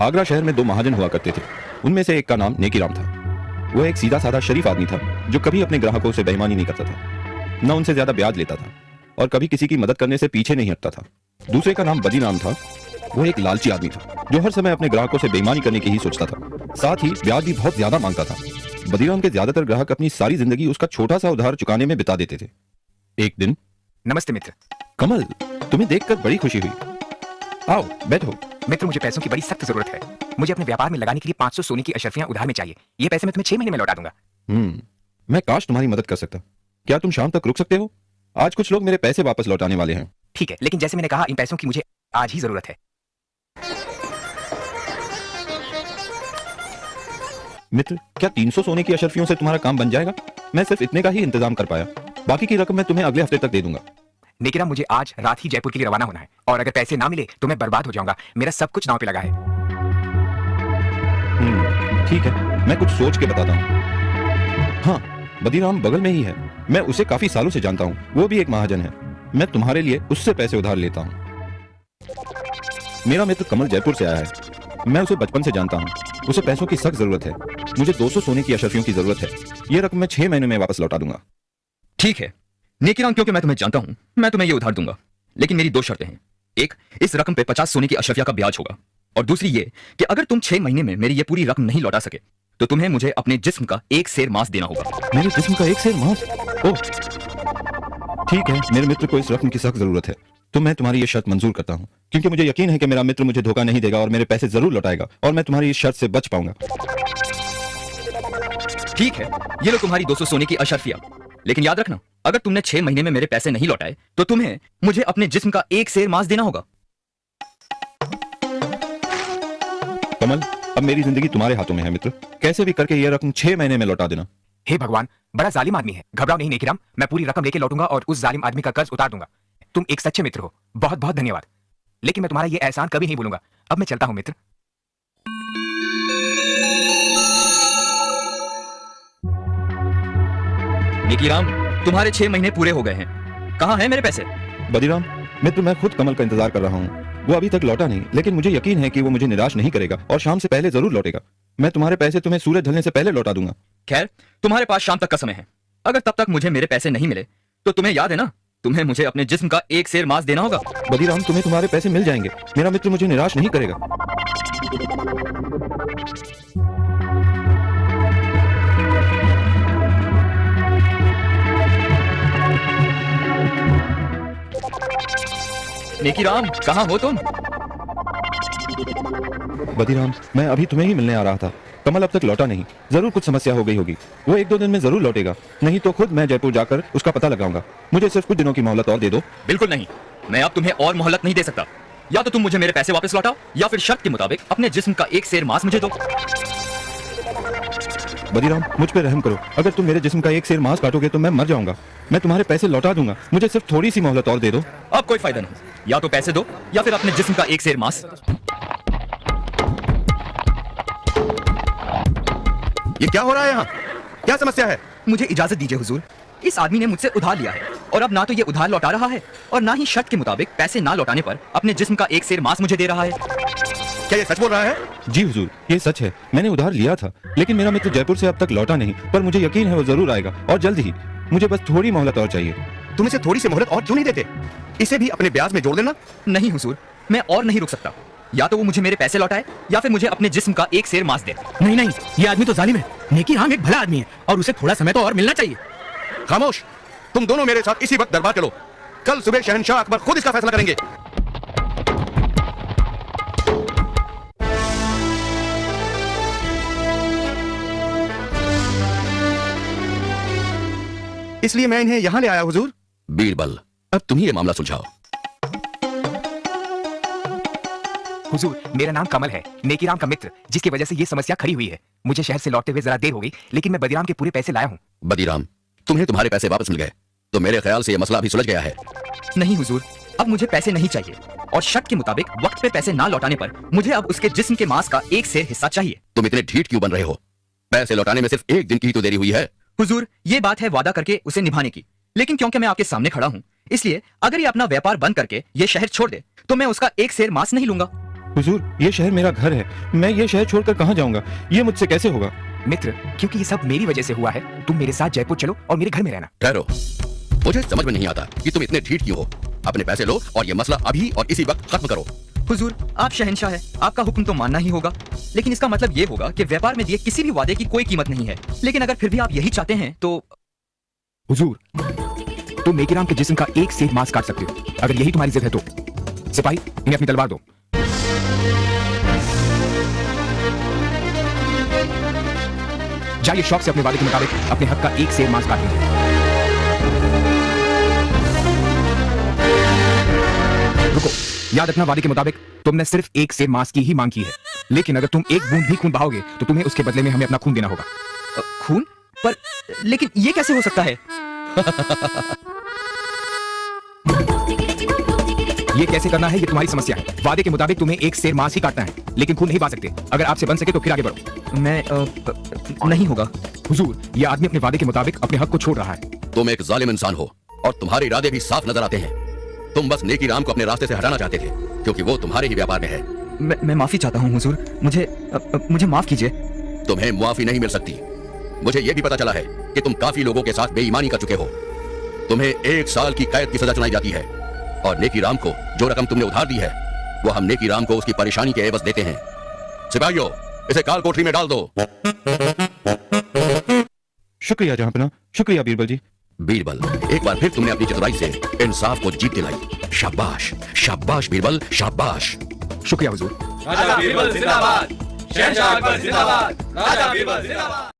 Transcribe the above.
आगरा शहर में दो महाजन हुआ करते थे। उनमें से एक का नाम नेकीराम था। वह एक सीधा साधा शरीफ आदमी था जो कभी अपने ग्राहकों से बेईमानी नहीं करता था, न उनसे ज्यादा ब्याज लेता था और कभी किसी की मदद करने से पीछे नहीं हटता था। दूसरे का नाम बदीराम था। वो एक लालची आदमी था जो हर समय अपने ग्राहकों से बेईमानी करने की ही सोचता था, साथ ही ब्याज भी बहुत ज्यादा मांगता था। बदीराम के ज्यादातर ग्राहक अपनी सारी जिंदगी उसका छोटा सा उधार चुकाने में बिता देते थे। एक दिन, नमस्ते मित्र। कमल, तुम्हें देखकर बड़ी खुशी हुई। आओ बैठो। मित्र, मुझे पैसों की बड़ी सख्त जरूरत है। मुझे अपने व्यापार में लगाने के लिए 500 सोने की अशर्फियां उधार में चाहिए। ये पैसे मैं तुम्हें 6 महीने में लौटा दूंगा। मैं काश तुम्हारी मदद कर सकता। क्या तुम शाम तक रुक सकते हो? आज कुछ लोग मेरे पैसे वापस लौटाने वाले हैं। ठीक है, लेकिन जैसे मैंने कहा, इन पैसों की मुझे आज ही जरूरत है। मित्र, क्या 300 सोने की अशर्फियों से तुम्हारा काम बन जाएगा? मैं सिर्फ इतने का ही इंतजाम कर पाया, बाकी की रकम मैं तुम्हें अगले हफ्ते तक दे दूंगा। नेकीराम, मुझे आज रात ही जयपुर के लिए रवाना होना है और अगर पैसे ना मिले तो मैं बर्बाद हो जाऊंगा। मेरा सब कुछ दांव पे लगा है। ठीक है, मैं कुछ सोच के बताता हूँ। हाँ, बदीराम बगल में ही है। मैं उसे काफी सालों से जानता हूँ। वो भी एक महाजन है। मैं तुम्हारे लिए उससे पैसे उधार लेता हूँ। मेरा मित्र कमल जयपुर से आया है। मैं उसे बचपन से जानता हूँ। उसे पैसों की सख्त जरूरत है। मुझे 200 सोने की अशर्फियों की जरूरत है। ये रकम मैं 6 महीने में वापस लौटा दूंगा। ठीक है नेकीराम, क्योंकि मैं तुम्हें जानता हूं, मैं तुम्हें ये उधार दूंगा, लेकिन मेरी 2 शर्तें हैं। एक, इस रकम पे 50 सोने की अशर्फिया का ब्याज होगा, और दूसरी ये कि अगर तुम 6 महीने में मेरी ये पूरी रकम नहीं लौटा सके तो तुम्हें मुझे अपने जिस्म का 1 सेर मांस देना होगा। मेरे जिस्म का 1 सेर मांस? ओह, ठीक है। मेरे मित्र को इस रकम की सख्त जरूरत है, तो मैं तुम्हारी ये शर्त मंजूर करता हूँ, क्योंकि मुझे यकीन है कि मेरा मित्र मुझे धोखा नहीं देगा और मेरे पैसे जरूर लौटाएगा और मैं तुम्हारी इस शर्त से बच पाऊंगा। ठीक है, ये लो तुम्हारी 200 सोने की अशर्फिया, लेकिन याद रखना, अगर तुमने 6 महीने में मेरे पैसे नहीं लौटाए तो तुम्हें मुझे अपने जिस्म का 1 सेर मांस देना होगा। कमल, अब मेरी जिंदगी तुम्हारे हाथों में है मित्र। कैसे भी करके ये रकम 6 महीने में लौटा देना। हे भगवान, बड़ा जालिम आदमी है। घबराओ नहीं नेकीराम, मैं पूरी रकम लेके लौटूंगा और उस जालिम आदमी का कर्ज उतार दूंगा। तुम एक सच्चे मित्र हो, बहुत बहुत धन्यवाद। लेकिन मैं तुम्हारा ये एहसान कभी नहीं भूलूंगा। अब मैं चलता हूं मित्र। नेकीराम, तुम्हारे 6 महीने पूरे हो गए हैं। कहां हैं मेरे पैसे? बदीराम मित्र, मैं खुद कमल का इंतजार कर रहा हूँ। वो अभी तक लौटा नहीं, लेकिन मुझे यकीन है कि वो मुझे निराश नहीं करेगा और शाम से पहले जरूर लौटेगा। मैं तुम्हारे पैसे तुम्हें सूरज ढलने से पहले लौटा दूंगा। खैर, तुम्हारे पास शाम तक का समय है। अगर तब तक मुझे मेरे पैसे नहीं मिले तो तुम्हें याद है ना, तुम्हें मुझे अपने जिस्म का 1 सेर मांस देना होगा। बदीराम, तुम्हें तुम्हारे पैसे मिल जाएंगे। मेरा मित्र मुझे निराश नहीं करेगा। नेकीराम, कहां हो तुम? बदीराम, मैं अभी तुम्हें ही मिलने आ रहा था। कमल अब तक लौटा नहीं। जरूर कुछ समस्या हो गई होगी। वो 1-2 दिन में जरूर लौटेगा, नहीं तो खुद मैं जयपुर जाकर उसका पता लगाऊंगा। मुझे सिर्फ कुछ दिनों की मोहलत और दे दो। बिल्कुल नहीं, मैं अब तुम्हें और मोहलत नहीं दे सकता। या तो तुम मुझे मेरे पैसे वापस लौटाओ या फिर शर्त के मुताबिक अपने जिस्म का 1 सेर मांस मुझे दो। बदीराम, मुझ पे रहम करो। अगर तुम मेरे जिस्म का 1 सेर मांस काटोगे तो मैं मर जाऊंगा। मैं तुम्हारे पैसे लौटा दूंगा। मुझे सिर्फ थोड़ी सी मोहलत और दे दो। अब कोई फायदा नहीं, या तो पैसे दो या फिर अपने जिस्म का 1 सेर मांस। ये क्या हो रहा है यहाँ? क्या समस्या है? मुझे इजाजत दीजिए हुजूर। इस आदमी ने मुझसे उधार लिया है और अब ना तो ये उधार लौटा रहा है और ना ही शर्त के मुताबिक पैसे ना लौटाने पर अपने जिस्म का 1 सेर मांस मुझे दे रहा है। क्या ये सच बोल रहा है? जी हुजूर, ये सच है। मैंने उधार लिया था, लेकिन मेरा मित्र जयपुर से अब तक लौटा नहीं, पर मुझे यकीन है वो जरूर आएगा और जल्द ही। मुझे बस थोड़ी मोहलत और चाहिए। तुम इसे थोड़ी सी मोहलत और क्यों नहीं देते? इसे भी अपने ब्याज में जोड़ देना। नहीं हुजूर, मैं और नहीं रुक सकता। या तो वो मुझे मेरे पैसे लौटाए या फिर मुझे अपने जिस्म का 1 सेर मांस दे। नहीं नहीं, ये आदमी तो जालिम है। नेकीराम एक भला आदमी है और उसे थोड़ा समय तो और मिलना चाहिए। खामोश, तुम दोनों मेरे साथ इसी वक्त दरबार चलो। कल सुबह शहंशाह अकबर खुद इसका फैसला करेंगे। इसलिए मैं इन्हें यहां ले आया हुजूर। बीरबल, अब तुम ही ये मामला सुलझाओ। हुजूर, मेरा नाम कमल है, नेकीराम का मित्र, जिसकी वजह से ये समस्या खड़ी हुई है। मुझे शहर से लौटते हुए जरा देर हो गई, लेकिन मैं बदीराम के पूरे पैसे लाया हूँ। बदीराम, तुम्हें तुम्हारे पैसे वापस मिल गए तो मेरे ख्याल से यह मसला अभी सुलझ गया है। नहीं हुजूर, अब मुझे पैसे नहीं चाहिए और शर्त के मुताबिक वक्त पे पैसे ना लौटाने पर मुझे अब उसके जिस्म के मांस का 1 सेर हिस्सा चाहिए। तुम इतने ढीठ क्यों बन रहे हो? पैसे लौटाने में सिर्फ 1 दिन की ही तो देरी हुई है। हुजूर, ये बात है वादा करके उसे निभाने की, लेकिन क्योंकि मैं आपके सामने खड़ा हूँ, इसलिए अगर ये अपना व्यापार बंद करके ये शहर छोड़ दे तो मैं उसका 1 सेर मांस नहीं लूंगा। हुजूर, ये शहर मेरा घर है। मैं ये शहर छोड़कर कहाँ जाऊंगा? ये मुझसे कैसे होगा? मित्र, क्योंकि ये सब मेरी वजह से हुआ है, तुम मेरे साथ जयपुर चलो और मेरे घर में रहना। ठहरो, मुझे समझ में नहीं आता कि तुम इतने ढीठ क्यों हो। अपने पैसे लो और ये मसला अभी और इसी वक्त खत्म करो। हुजूर, आप शहंशाह हैं, आपका हुक्म तो मानना ही होगा, लेकिन इसका मतलब ये होगा कि व्यापार में दिए किसी भी वादे की कोई कीमत नहीं है। लेकिन अगर फिर भी आप यही चाहते हैं तो हुजूर, तुम नेकीराम के जिस्म का एक सेब मांस काट सकते हो, अगर यही तुम्हारी जिद है तो। सिपाही, इन्हें अपनी तलवार दो। जाइए शौक से अपने वादे के मुताबिक अपने हक का एक सेब मांस काट लीजिए। रुको, याद रखना वादे के मुताबिक तुमने सिर्फ एक सेब मांस की ही मांग की है, लेकिन अगर तुम एक बूंद भी खून बहाओगे तो तुम्हें उसके बदले में हमें अपना खून देना होगा। खून? पर लेकिन ये कैसे हो सकता है? ये कैसे करना है ये तुम्हारी समस्या है। वादे के मुताबिक तुम्हें एक सेर मांस ही काटना है, लेकिन खून नहीं बहा सकते। अगर आपसे बन सके तो फिर आगे बढ़ो। मैं नहीं होगा। हुजूर, ये आदमी अपने वादे के मुताबिक अपने हक को छोड़ रहा है। तुम एक जालिम इंसान हो और तुम्हारे इरादे भी साफ नजर आते हैं। तुम बस नेकी राम को अपने रास्ते से हटाना चाहते थे क्योंकि वो तुम्हारे ही व्यापार में है। मैं माफी चाहता हूँ हुजूर, मुझे माफ कीजिए। तुम्हें मुआफी नहीं मिल सकती। मुझे यह भी पता चला है कि तुम काफी लोगों के साथ बेईमानी कर चुके हो। तुम्हें 1 साल की कैद की सजा सुनाई जाती है और नेकी राम को जो रकम तुमने उधार दी है वो हम नेकी राम को उसकी परेशानी के एवज देते हैं। सिपाहियों, इसे काल कोठरी में डाल दो। शुक्रिया जहांपनाह, शुक्रिया बीरबल जी। बीरबल, एक बार फिर तुमने अपनी चतुराई से इंसाफ को जीत दिलाई। शाबाश, शाबाश बीरबल, शाबाश। शुक्रिया हुजूर। राजा बीरबल जिंदाबाद, शहंशाह अकबर जिंदाबाद, राजा बीरबल जिंदाबाद।